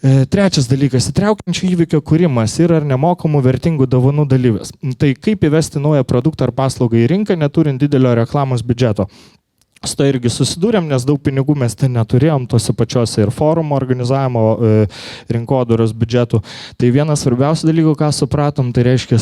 Trečias dalykas - įtraukiančių įvykio kūrimas ir ar nemokamų vertingų dovanų dalyvės. Tai kaip įvesti naują produktą ar paslaugą į rinką, neturint didelio reklamos biudžeto. Su to irgi susidūrėm, nes daug pinigų mes ten neturėjom, tose pačiose ir forumo organizavimo, rinkodaros biudžetų. Tai vienas svarbiausių dalykų, ką supratom, tai reiškia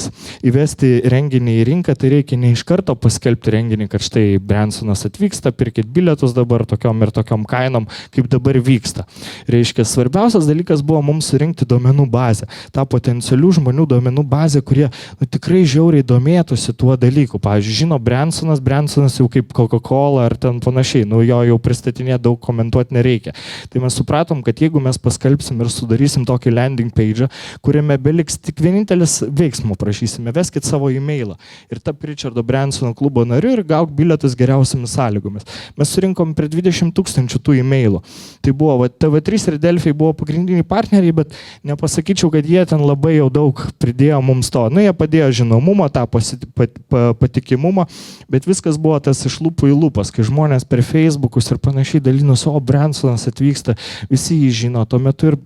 įvesti renginį į rinką, tai reikia ne iš karto paskelbti renginį, kad štai Bransonas atvyksta, pirkit bilietus dabar tokiom ir tokiom kainom, kaip dabar vyksta. Reiškia, svarbiausias dalykas buvo mums surinkti duomenų bazę, tą potencialių žmonių duomenų bazę, kurie tikrai žiauriai domėtųsi tuo dalyku. Pavyzdžiui, žino Bransonas jau kaip Coca-Cola ar ten panašiai, jo jau pristatinė daug komentuoti nereikia. Tai mes supratom, kad jeigu mes paskelbsim ir sudarysim tokį landing page, kuriame beliks tik vienintelis veiksmo prašysime, veskit savo e-mailą ir tap Richardo Bransono klubo nariu ir gauk bilietus geriausiamis sąlygomis. Mes surinkom prie 20 000 tų e-mailų. Tai buvo TV3 ir Delfi buvo pagrindiniai partneriai, bet nepasakyčiau, kad jie ten labai jau daug pridėjo mums to. Jie padėjo žinomumą, tą patikimumą, bet viskas buvo tas iš lūpų į lūpas, kai žmonės per Facebookus ir panašiai dalinosi, o Bransonas atvyksta, visi jį žino, tuo metu ir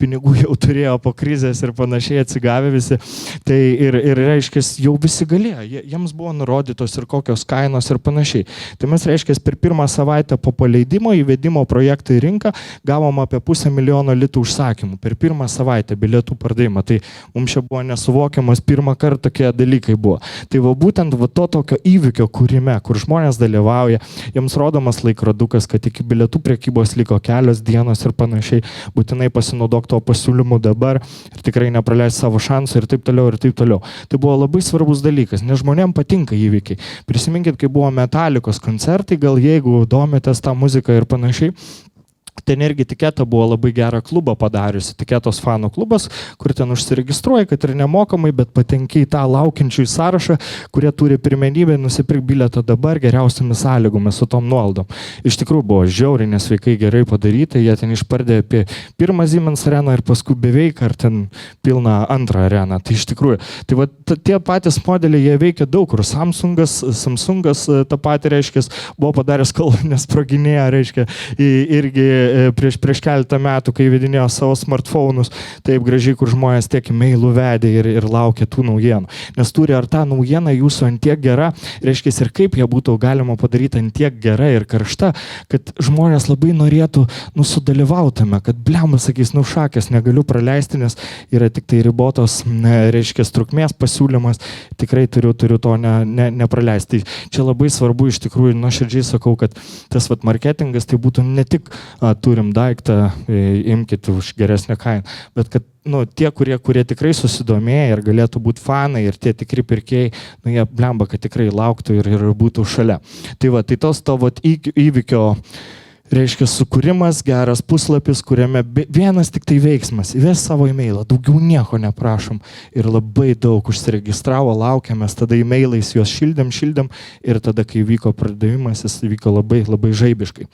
pinigų jau turėjo po krizės ir panašiai atsigavę visi. Tai ir reiškia, jau visi galėjo, jiems buvo nurodytos ir kokios kainos ir panašiai. Tai mes reiškia, per pirmą savaitę po paleidimo įvedimo projektą į rinką gavom apie 500 000 litų užsakymų. Per pirmą savaitę bilietų pardavimą. Tai mums čia buvo nesuvokiamas pirmą kartą tokie dalykai buvo. Tai būtent to tokio įvykio kūrime, kur žmonės dalyvauja, jiems rodomas laikrodukas, kad iki bilietų prekybos liko kelios dienos ir panašiai, būtinai pasinaudok to pasiūlymų dabar ir tikrai nepraleis savo šansų ir taip toliau ir taip toliau. Tai buvo labai svarbus dalykas, nes žmonėms patinka įvykiai. Prisiminkit, kai buvo Metallicos koncertai, gal jeigu domitės tą muziką ir panašiai, ten irgi Tiketa buvo labai gerą klubą padariusi, Tiketos fanų klubas, kur ten užsiregistruoja, kad ir nemokamai, bet patenki į tą laukiančiųjų sąrašą, kurie turi pirmenybę nusipirkti bilietą dabar geriausiamis sąlygomis su tom nuolaidom. Iš tikrųjų buvo žiauriai nesveikai gerai padaryti, jie ten išpardė apie pirmą Siemens areną ir paskui beveik ar ten pilną antrą areną. Tai iš tikrųjų, tie patys modeliai, jie veikia daug kur. Samsungas tą patį, reiškia, buvo padaręs, kol nesproginėjo, reiškia, irgi prieš keletą metų, kai įvedinėjo savo smartphone'us, taip gražiai, kur žmonės tiek e-mailų vedė ir laukia tų naujienų. Nes turi ar ta naujiena jūsų antiek gera, reiškia, ir kaip ją būtų galima padaryti antiek gera ir karšta, kad žmonės labai norėtų sudalyvautame, kad blemas sakys, šakės negaliu praleisti, nes yra tik tai ribotos, reiškia, trukmės pasiūlymas, tikrai turiu to nepraleisti. Čia labai svarbu, iš tikrųjų, nuoširdžiai sakau, kad tas marketingas tai būtų ne tik turim daiktą, imkite už geresnę kainą, bet kad tie, kurie tikrai susidomėję ir galėtų būti fanai ir tie tikri pirkėjai, jie blemba, kad tikrai lauktų ir būtų šalia. Tai tos tavo įvykio, reiškia, sukūrimas, geras puslapis, kuriame vienas tik tai veiksmas, įves savo e-mailą, daugiau nieko neprašom ir labai daug užsiregistravo, laukiamės, tada e-mailais juos šildėm ir tada, kai vyko pardavimas, jis vyko labai, labai žaibiškai.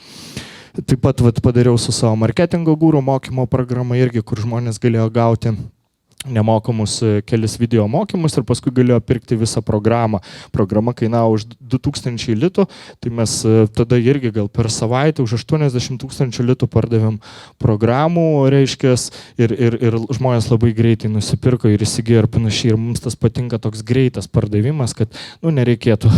Taip pat padariau su savo marketingo guru mokymo programą irgi, kur žmonės galėjo gauti nemokamus kelis video mokymus ir paskui galėjo pirkti visą programą. Programa kainavo už 2000 litų, tai mes tada irgi gal per savaitę už 80 000 litų pardavėm programų, reiškia, ir žmonės labai greitai nusipirko ir įsigijo ir panašiai. Ir mums tas patinka toks greitas pardavimas, kad nereikėtų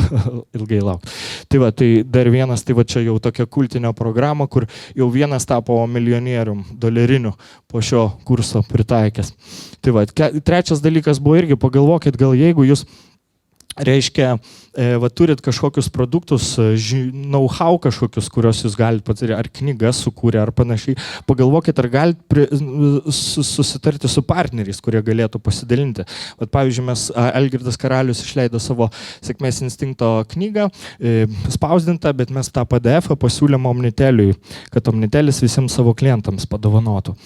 ilgai laukti. Tai dar vienas, čia jau tokia kultinė programa, kur jau vienas tapo milijonierium doleriniu po šio kurso pritaikęs. Trečias dalykas buvo irgi, pagalvokit, gal jeigu jūs, reiškia, turit kažkokius produktus, know-how kažkokius, kuriuos jūs galite padaryti, ar knygas sukūrę, ar panašiai. Pagalvokit, ar galite susitarti su partneriais, kurie galėtų pasidalinti. Pavyzdžiui, Algirdas Karalius išleido savo Sėkmės instinkto knygą, spausdintą, bet mes tą PDF-ą pasiūlėm Omniteliui, kad Omnitelis visiems savo klientams padovanotų.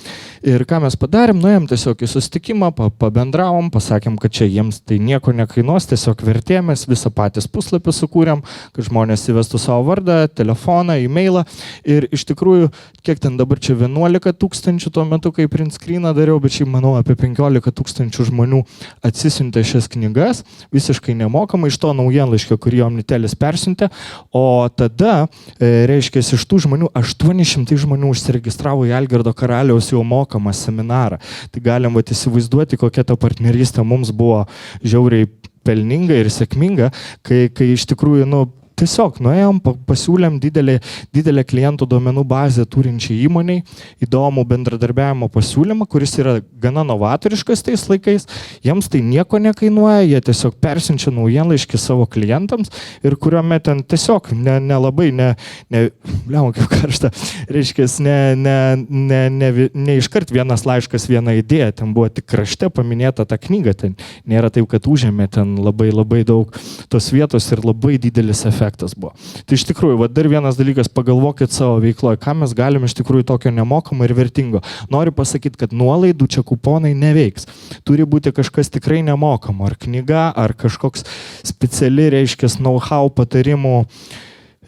Ir ką mes padarėm, nuėjom tiesiog į susitikimą, pabendravom, pasakėm, kad čia jiems tai nieko nekainuos, tiesiog vertėmės, visą patys patys puslapį sukūrėm, kad žmonės įvestų savo vardą, telefoną, e-mailą ir iš tikrųjų, kiek ten dabar čia 11 tūkstančių tuo metu, kai print screeną dariau, bet šiaip manau apie 15 tūkstančių žmonių atsisiuntė šias knygas, visiškai nemokamai iš to naujienlaiškio, kurį Omnitelis persiuntė, o tada, reiškia, iš tų žmonių 800 žmonių užsiregistravo į Algirdo Karaliaus jau mokamą seminarą. Tai galim įsivaizduoti, kokia ta partnerystė mums buvo žiauriai pelninga ir sėkminga, kai iš tikrųjų, tiesiog nuėjom, pasiūlėm didelę klientų duomenų bazę turinčiai įmoniai, įdomų bendradarbiavimo pasiūlymą, kuris yra gana novatoriškas tais laikais, jiems tai nieko nekainuoja, jie tiesiog persiunčia naujienlaiškį savo klientams ir kuriuome ten tiesiog nelabai, kaip karšta, reiškia, ne iškart vienas laiškas, viena idėja, ten buvo tik krašte paminėta ta knyga, ten nėra taip, kad užėmė ten labai daug tos vietos ir labai didelis efektas buvo. Tai iš tikrųjų, dar vienas dalykas, pagalvokit savo veikloje, ką mes galim iš tikrųjų tokio nemokamo ir vertingo. Noriu pasakyti, kad nuolaidų čia kuponai neveiks. Turi būti kažkas tikrai nemokamo, ar knyga, ar kažkoks speciali, reiškia, know-how patarimų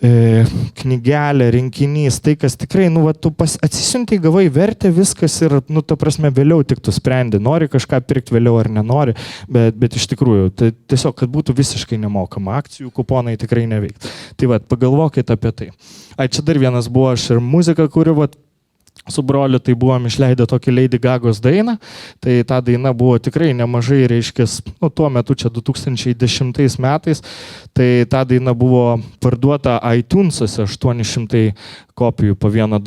knygelė, rinkinys, tai kas tikrai, tu atsisiuntai, gavai vertę, viskas ir, ta prasme, vėliau tik tu sprendi, nori kažką pirkti vėliau ar nenori, bet iš tikrųjų, tai tiesiog, kad būtų visiškai nemokama, akcijų kuponai tikrai neveiks. Tai pagalvokit apie tai. Čia dar vienas buvo, aš ir muziką kuriu, su broliu, tai buvom išleidę tokį Lady Gagos dainą, tai ta daina buvo tikrai nemažai, reiškia, tuo metu čia 2010 metais, tai ta daina buvo parduota iTunes'ose 800 kopijų po $1,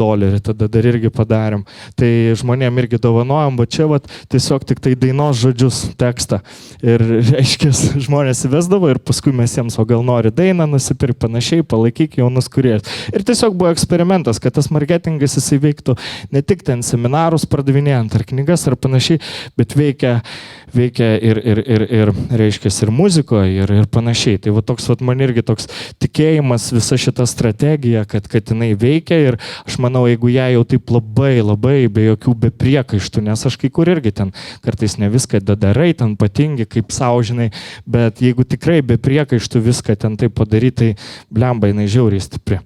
tada dar irgi padarėm. Tai žmonėm irgi dovanojom, bet čia tiesiog tik tai dainos žodžius tekstą. Ir reiškia, žmonės įvesdavo ir paskui mes jiems, o gal nori dainą nusipirkti panašiai, palaikyk jaunus kūrėjus. Ir tiesiog buvo eksperimentas, kad tas marketingas jisai veiktų ne tik ten seminarus pardavinėjant ar knygas ar panašiai, bet veikia ir reiškia, ir muzikoje ir panašiai. Tai toks man irgi toks tikėjimas, visa šita strategija, kad jinai veikia ir aš manau, jeigu ją jau taip labai be jokių bepriekaištų, nes aš kai kur irgi ten kartais ne viską darai, ten patingi, kaip savo žinai, bet jeigu tikrai be priekaištų viską ten taip padaryti, tai blemba jinai žiauriai stipri.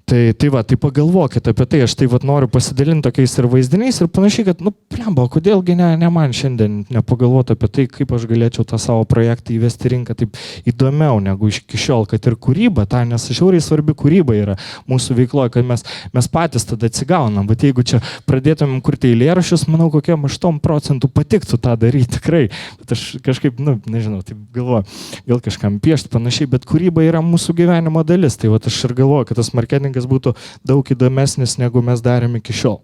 Tai pagalvokit apie tai, aš noriu pasidalinti tokiais ir vaizdiniais ir panašiai, kad, blemba, kodėlgi ne man šiandien nepagalvoti apie tai, kaip aš galėčiau tą savo projektą įvesti rinką taip įdomiau negu iki šiol, kad ir kūryba, nes žiauriai svarbi kūryba yra mūsų veikloje, kad mes patys tada atsigaunam, bet jeigu čia pradėtumėm kurti eilėraščius, manau, kokiam 8% patiktų tą daryti tikrai, bet aš kažkaip, nežinau, taip galvoju, gal kažkam piešti panašiai, bet kūryba yra mūsų gyvenimo dalis, tai aš ir galvoju, kad tas marketingas būtų daug įdomesnis, negu mes darėm iki šiol.